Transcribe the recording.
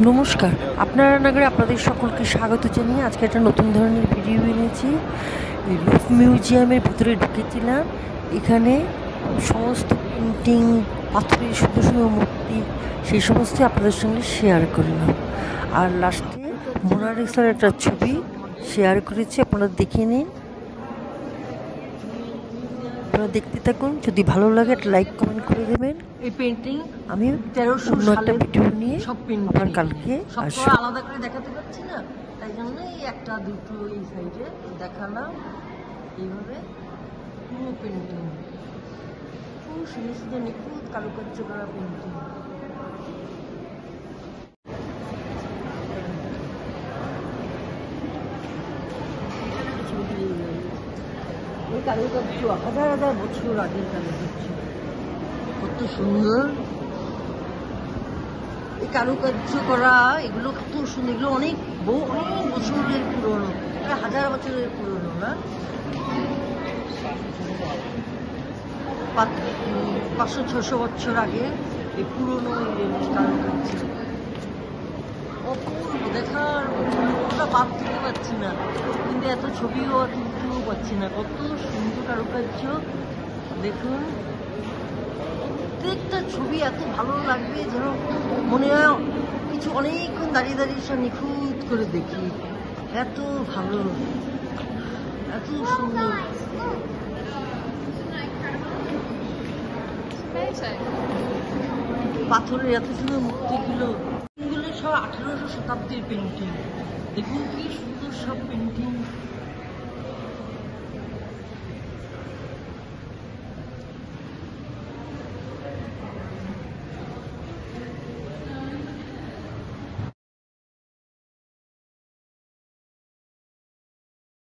নমস্কার, আপনারা নগরে আপনাদের সকলকে স্বাগত জানিয়ে আজকে একটা নতুন ধরনের ভিডিও এনেছি। লুভ মিউজিয়ামের ভিতরে ঢুকেছিলাম। এখানে সমস্ত পেন্টিং, পাথরের সুন্দর সুন্দর মূর্তি, সেই সমস্তই আপনাদের সঙ্গে শেয়ার করলাম। আর লাস্টে মোনালিসার একটা ছবি শেয়ার করেছি, আপনারা দেখে নিন। আপনারা দেখতে থাকুন, যদি ভালো লাগে একটা লাইক কমেন্ট করে দেবেন। এই পেন্টিং আমি 1300 অন্য একটা ভিডিও নিয়ে সব পেন্টিং আবার কালকে আসবো। আলাদা করে দেখাতে পারছি না, তাই জন্য এই একটা দুটো এই সাইডে দেখালাম। এইভাবে পুরো পেন্টিং, খুব সুন্দর সুন্দর নিখুঁত কারুকার্য করা পেন্টিং। ওই কারুকার্য হাজার হাজার বছর আগের কারুকার্য, কত সুন্দর এই কারুকার্য করা। এগুলো কত সুন্দর, এগুলো অনেক বছরের পুরনো, হাজার বছরের পুরনো না, 500-600 বছর আগে এই পুরনো কারুকার্য। অপূর্ব দেখার, ওটা বাদ দিতে পারছি না, কিন্তু এত ছবিও তুলতেও পারছি না। কত সুন্দর কারুকার্য দেখুন, প্রত্যেকটা ছবি এত ভালো লাগবে যেন মনে হয় কিছু অনেকক্ষণ দাঁড়িয়ে দাঁড়িয়ে সব নিখুঁত করে দেখি। এত ভালো, এত সুন্দর। পাথরের এত সুন্দর মূর্তিগুলো সব 1800 শতাব্দীর পেন্টিং। দেখুন কি সুন্দর সব পেন্টিং।